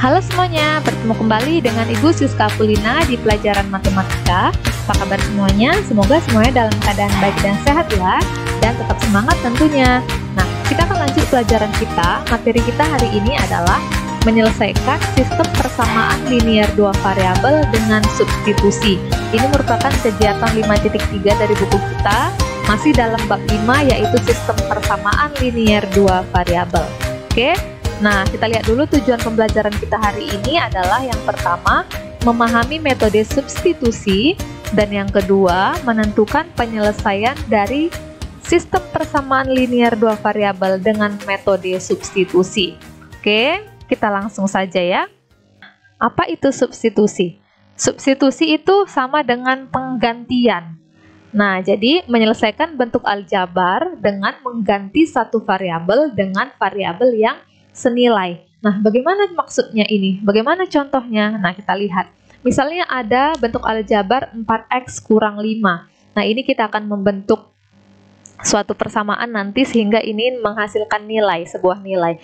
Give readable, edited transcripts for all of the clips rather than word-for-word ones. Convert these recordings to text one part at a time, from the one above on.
Halo semuanya, bertemu kembali dengan Ibu Siska Akulina di pelajaran matematika. Apa kabar semuanya? Semoga semuanya dalam keadaan baik dan sehat ya, dan tetap semangat tentunya. Nah, kita akan lanjut pelajaran kita. Materi kita hari ini adalah menyelesaikan sistem persamaan linear dua variabel dengan substitusi. Ini merupakan kegiatan 5.3 dari buku kita, masih dalam bab 5 yaitu sistem persamaan linear dua variabel. Oke. Nah, kita lihat dulu tujuan pembelajaran kita hari ini adalah yang pertama, memahami metode substitusi, dan yang kedua, menentukan penyelesaian dari sistem persamaan linear dua variabel dengan metode substitusi. Oke, kita langsung saja ya. Apa itu substitusi? Substitusi itu sama dengan penggantian. Nah, jadi menyelesaikan bentuk aljabar dengan mengganti satu variabel dengan variabel yang senilai. Nah, bagaimana maksudnya ini? Bagaimana contohnya? Nah, kita lihat. Misalnya ada bentuk aljabar 4x kurang 5. Nah, ini kita akan membentuk suatu persamaan nanti sehingga ini menghasilkan nilai, sebuah nilai.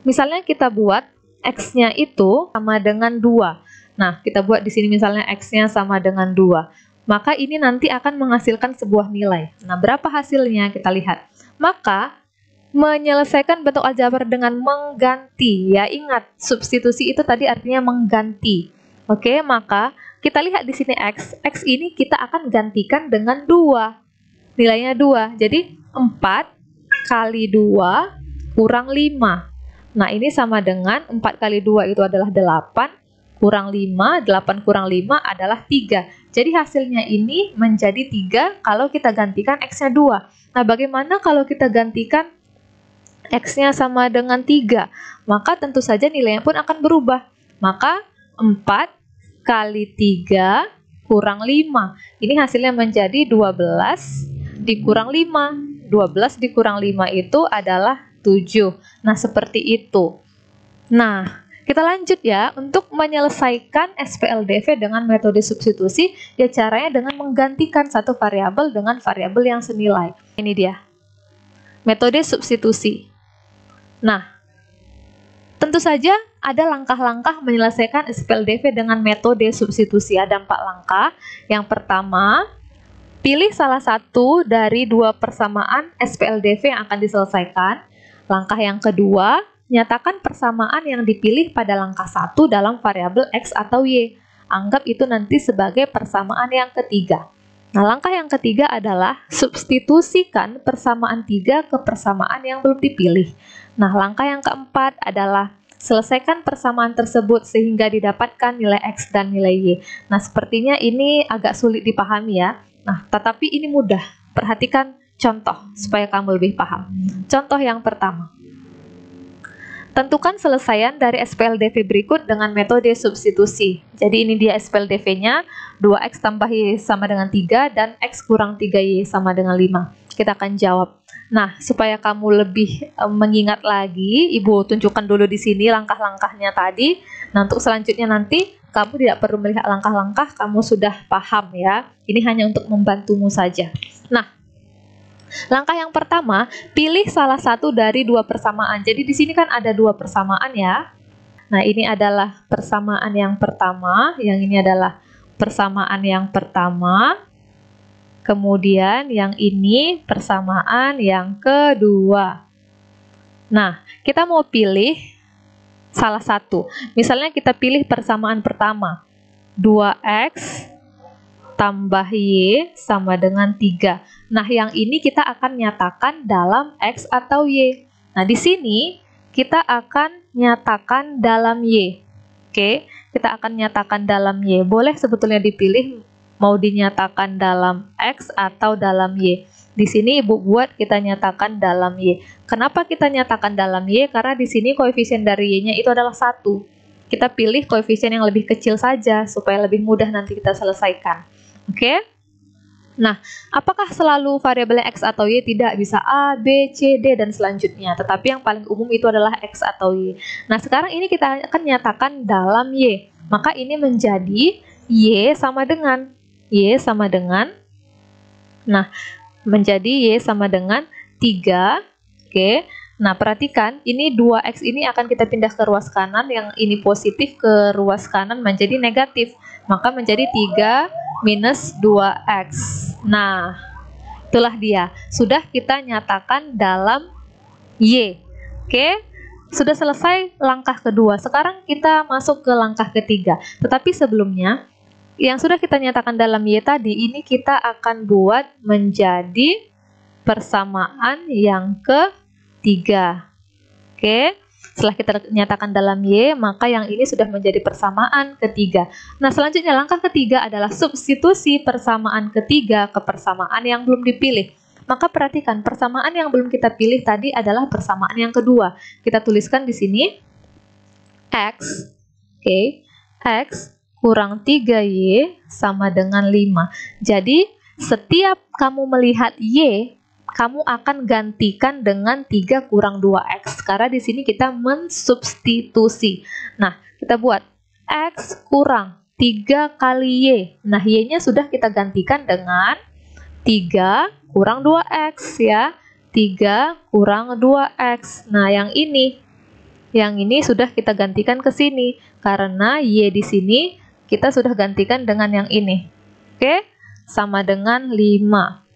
Misalnya kita buat x-nya itu sama dengan 2. Nah, kita buat di sini misalnya x-nya sama dengan 2. Maka ini nanti akan menghasilkan sebuah nilai. Nah, berapa hasilnya? Kita lihat. Maka menyelesaikan bentuk aljabar dengan mengganti, ya ingat substitusi itu tadi artinya mengganti. Oke, maka kita lihat di sini x ini kita akan gantikan dengan 2, nilainya 2, jadi 4 kali 2 kurang 5. Nah, ini sama dengan 4 kali 2 itu adalah 8 kurang 5, 8 kurang 5 adalah 3. Jadi hasilnya ini menjadi 3 kalau kita gantikan x-nya 2. Nah, bagaimana kalau kita gantikan x-nya sama dengan 3, maka tentu saja nilainya pun akan berubah. Maka 4 kali 3 kurang 5. Ini hasilnya menjadi 12 dikurang 5. 12 dikurang 5 itu adalah 7. Nah, seperti itu. Nah, kita lanjut ya. Untuk menyelesaikan SPLDV dengan metode substitusi, ya caranya dengan menggantikan satu variabel dengan variabel yang senilai. Ini dia. Metode substitusi. Nah, tentu saja ada langkah-langkah menyelesaikan SPLDV dengan metode substitusi. Ada 4 langkah. Yang pertama, pilih salah satu dari 2 persamaan SPLDV yang akan diselesaikan. Langkah yang kedua, nyatakan persamaan yang dipilih pada langkah 1 dalam variabel X atau Y. Anggap itu nanti sebagai persamaan yang ketiga. Nah, langkah yang ketiga adalah substitusikan persamaan 3 ke persamaan yang belum dipilih. Nah, langkah yang keempat adalah selesaikan persamaan tersebut sehingga didapatkan nilai X dan nilai Y. Nah, sepertinya ini agak sulit dipahami ya. Nah, tetapi ini mudah. Perhatikan contoh supaya kamu lebih paham. Contoh yang pertama. Tentukan selesaian dari SPLDV berikut dengan metode substitusi. Jadi ini dia SPLDV-nya, 2x tambah y sama dengan 3 dan x kurang 3y sama dengan 5. Kita akan jawab. Nah, supaya kamu lebih mengingat lagi, Ibu tunjukkan dulu di sini langkah-langkahnya tadi. Nah, untuk selanjutnya nanti kamu tidak perlu melihat langkah-langkah, kamu sudah paham ya. Ini hanya untuk membantumu saja. Nah, langkah yang pertama, pilih salah satu dari 2 persamaan. Jadi di sini kan ada 2 persamaan ya. Nah, ini adalah persamaan yang pertama, yang ini adalah persamaan yang pertama. Kemudian yang ini persamaan yang kedua. Nah, kita mau pilih salah satu. Misalnya kita pilih persamaan pertama. 2x tambah y sama dengan 3. Nah, yang ini kita akan nyatakan dalam x atau y. Nah, di sini kita akan nyatakan dalam y. Oke, kita akan nyatakan dalam y. Boleh sebetulnya dipilih mau dinyatakan dalam x atau dalam y. Di sini Ibu buat kita nyatakan dalam y. Kenapa kita nyatakan dalam y? Karena di sini koefisien dari y-nya itu adalah 1. Kita pilih koefisien yang lebih kecil saja supaya lebih mudah nanti kita selesaikan. Oke? Nah, apakah selalu variabel X atau Y? Tidak, bisa A, B, C, D, dan selanjutnya. Tetapi yang paling umum itu adalah X atau Y. Nah, sekarang ini kita akan nyatakan dalam Y. Maka ini menjadi Y sama dengan. Nah, menjadi Y sama dengan 3. Oke. Nah, perhatikan, ini 2X ini akan kita pindah ke ruas kanan, yang ini positif ke ruas kanan menjadi negatif. Maka menjadi 3 minus 2X. Nah, itulah dia. Sudah kita nyatakan dalam Y. Oke, sudah selesai langkah kedua. Sekarang kita masuk ke langkah ketiga. Tetapi sebelumnya, yang sudah kita nyatakan dalam Y tadi, ini kita akan buat menjadi persamaan yang ketiga. Oke, setelah kita nyatakan dalam Y, maka yang ini sudah menjadi persamaan ketiga. Nah, selanjutnya langkah ketiga adalah substitusi persamaan ketiga ke persamaan yang belum dipilih. Maka perhatikan, persamaan yang belum kita pilih tadi adalah persamaan yang kedua. Kita tuliskan di sini X, oke, X kurang 3Y sama dengan 5. Jadi, setiap kamu melihat Y, kamu akan gantikan dengan 3 kurang 2X. Karena di sini kita mensubstitusi. Nah, kita buat X kurang 3 kali Y. Nah, Y-nya sudah kita gantikan dengan 3 kurang 2X ya. 3 kurang 2X. Nah, yang ini sudah kita gantikan ke sini. Karena Y di sini kita sudah gantikan dengan yang ini. Oke, sama dengan 5.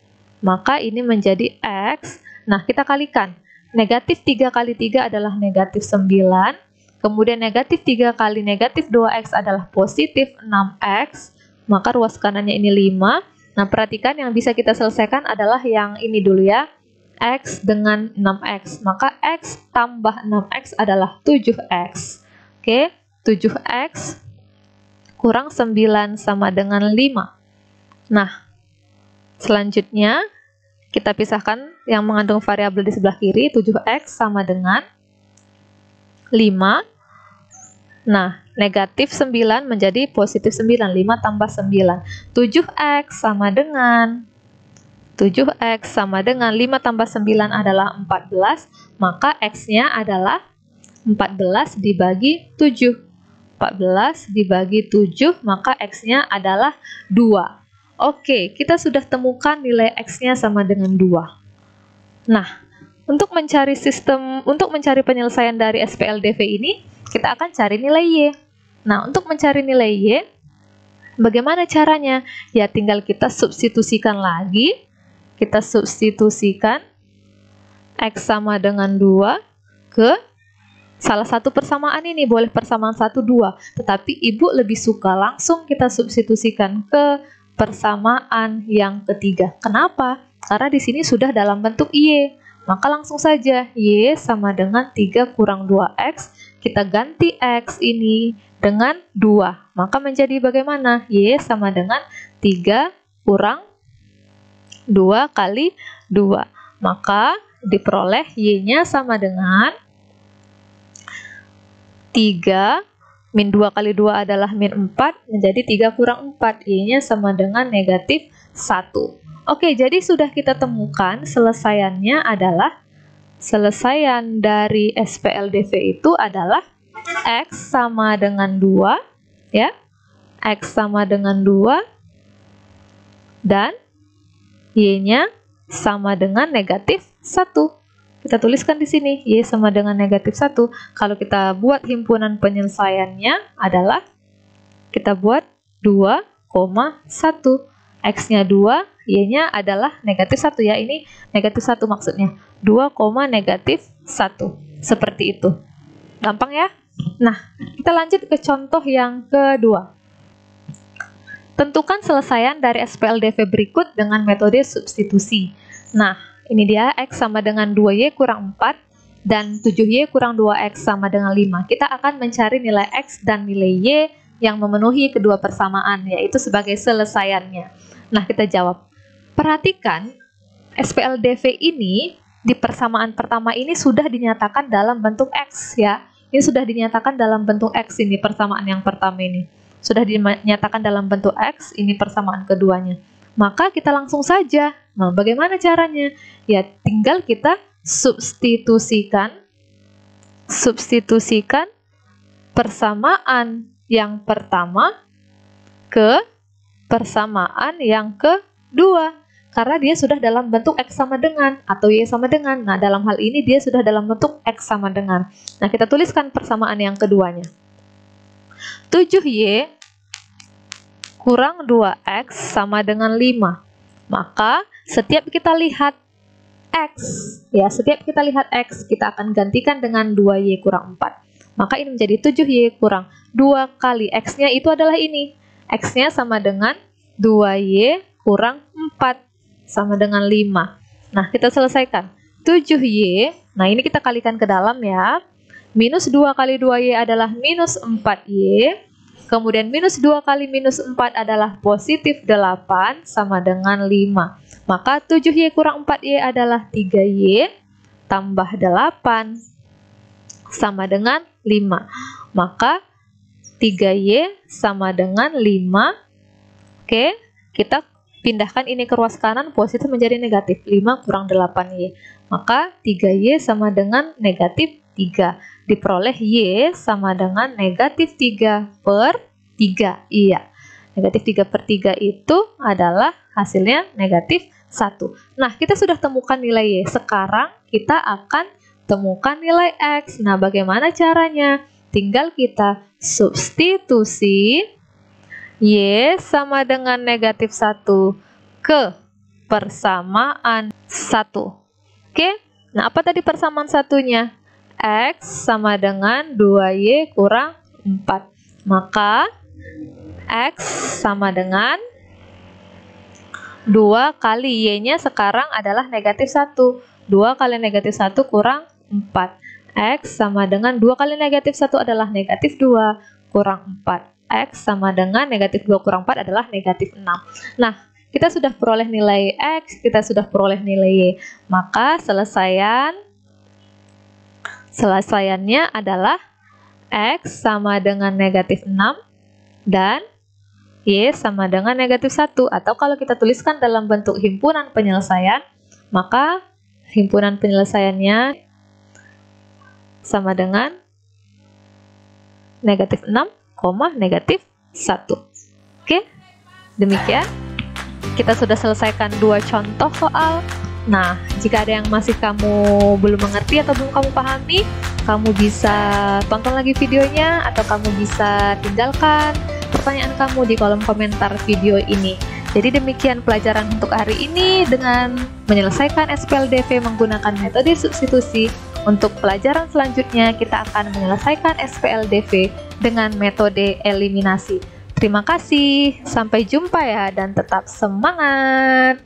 Maka ini menjadi X. Nah, kita kalikan. Negatif 3 kali 3 adalah negatif 9. Kemudian negatif 3 kali negatif 2X adalah positif 6X. Maka ruas kanannya ini 5. Nah, perhatikan yang bisa kita selesaikan adalah yang ini dulu ya. X dengan 6X. Maka X tambah 6X adalah 7X. Oke, 7X kurang 9 sama dengan 5. Nah, selanjutnya kita pisahkan yang mengandung variabel di sebelah kiri. 7X sama dengan 5. Nah, negatif 9 menjadi positif 9. 5 tambah 9. 7X sama dengan 5 tambah 9 adalah 14. Maka X-nya adalah 14 dibagi 7. 14 dibagi 7, maka X-nya adalah 2. Oke, kita sudah temukan nilai X-nya sama dengan 2. Nah, untuk mencari penyelesaian dari SPLDV ini, kita akan cari nilai Y. Nah, untuk mencari nilai Y, bagaimana caranya? Ya, tinggal kita substitusikan lagi. Kita substitusikan X sama dengan 2 ke salah satu persamaan ini. Boleh persamaan 1, 2. Tetapi Ibu lebih suka langsung kita substitusikan ke persamaan yang ketiga. Kenapa? Karena di sini sudah dalam bentuk Y. Maka langsung saja Y sama dengan 3 kurang 2X. Kita ganti X ini dengan 2. Maka menjadi bagaimana? Y sama dengan 3 kurang 2 kali 2. Maka diperoleh Y-nya sama dengan 3 min 2 kali 2 adalah min 4, menjadi 3 kurang 4. Y-nya sama dengan negatif 1. Oke, jadi sudah kita temukan selesaiannya adalah, selesaian dari SPLDV itu adalah X sama dengan 2, ya. X sama dengan 2, dan Y-nya sama dengan negatif 1. Kita tuliskan di sini, Y sama dengan negatif 1. Kalau kita buat himpunan penyelesaiannya adalah, kita buat 2,1. X-nya 2, Y-nya adalah negatif 1 ya. Ini negatif 1 maksudnya. 2, negatif 1. Seperti itu. Gampang ya? Nah, kita lanjut ke contoh yang kedua. Tentukan selesaian dari SPLDV berikut dengan metode substitusi. Nah, ini dia, X sama dengan 2Y kurang 4 dan 7Y kurang 2X sama dengan 5. Kita akan mencari nilai X dan nilai Y yang memenuhi kedua persamaan, yaitu sebagai selesaiannya. Nah, kita jawab. Perhatikan, SPLDV ini di persamaan pertama ini sudah dinyatakan dalam bentuk X ya. Ini sudah dinyatakan dalam bentuk X ini, persamaan yang pertama ini. Sudah dinyatakan dalam bentuk X, ini persamaan keduanya. Maka kita langsung saja. Nah, bagaimana caranya? Ya, tinggal kita substitusikan persamaan yang pertama ke persamaan yang kedua. Karena dia sudah dalam bentuk X sama dengan atau Y sama dengan. Nah, dalam hal ini dia sudah dalam bentuk X sama dengan. Nah, kita tuliskan persamaan yang keduanya. 7Y kurang 2X sama dengan 5. Maka, setiap kita lihat X, ya, setiap kita lihat X, kita akan gantikan dengan 2Y kurang 4. Maka ini menjadi 7Y kurang 2 kali X-nya itu adalah ini. X-nya sama dengan 2Y kurang 4. Sama dengan 5. Nah, kita selesaikan. 7Y, nah ini kita kalikan ke dalam ya. Minus 2 kali 2Y adalah minus 4Y. Kemudian minus 2 kali minus 4 adalah positif 8 sama dengan 5. Maka 7Y kurang 4Y adalah 3Y tambah 8 sama dengan 5. Maka 3Y sama dengan 5. Oke, kita pindahkan ini ke ruas kanan, positif menjadi negatif. 5 kurang 8Y. Maka 3Y sama dengan negatif 3. Diperoleh Y sama dengan negatif 3 per 3. Iya. Negatif 3 per 3 itu adalah hasilnya negatif 1. Nah, kita sudah temukan nilai Y. Sekarang kita akan temukan nilai X. Nah, bagaimana caranya? Tinggal kita substitusi Y sama dengan negatif 1 ke persamaan 1. Oke, nah apa tadi persamaan satunya? X sama dengan 2Y kurang 4. Maka X sama dengan 2 kali Y-nya sekarang adalah negatif 1. 2 kali negatif 1 kurang 4. X sama dengan 2 kali negatif 1 adalah negatif 2 kurang 4. X sama dengan negatif 2 kurang 4 adalah negatif 6. Nah, kita sudah peroleh nilai X, kita sudah peroleh nilai Y. Maka selesaiannya adalah X sama dengan negatif 6 dan Y sama dengan negatif 1. Atau kalau kita tuliskan dalam bentuk himpunan penyelesaian, maka himpunan penyelesaiannya sama dengan negatif 6, negatif 1. Oke, demikian kita sudah selesaikan 2 contoh soal. Nah, jika ada yang masih kamu belum mengerti atau belum kamu pahami, kamu bisa tonton lagi videonya atau kamu bisa tinggalkan pertanyaan kamu di kolom komentar video ini. Jadi demikian pelajaran untuk hari ini dengan menyelesaikan SPLDV menggunakan metode substitusi. Untuk pelajaran selanjutnya kita akan menyelesaikan SPLDV dengan metode eliminasi. Terima kasih, sampai jumpa ya dan tetap semangat!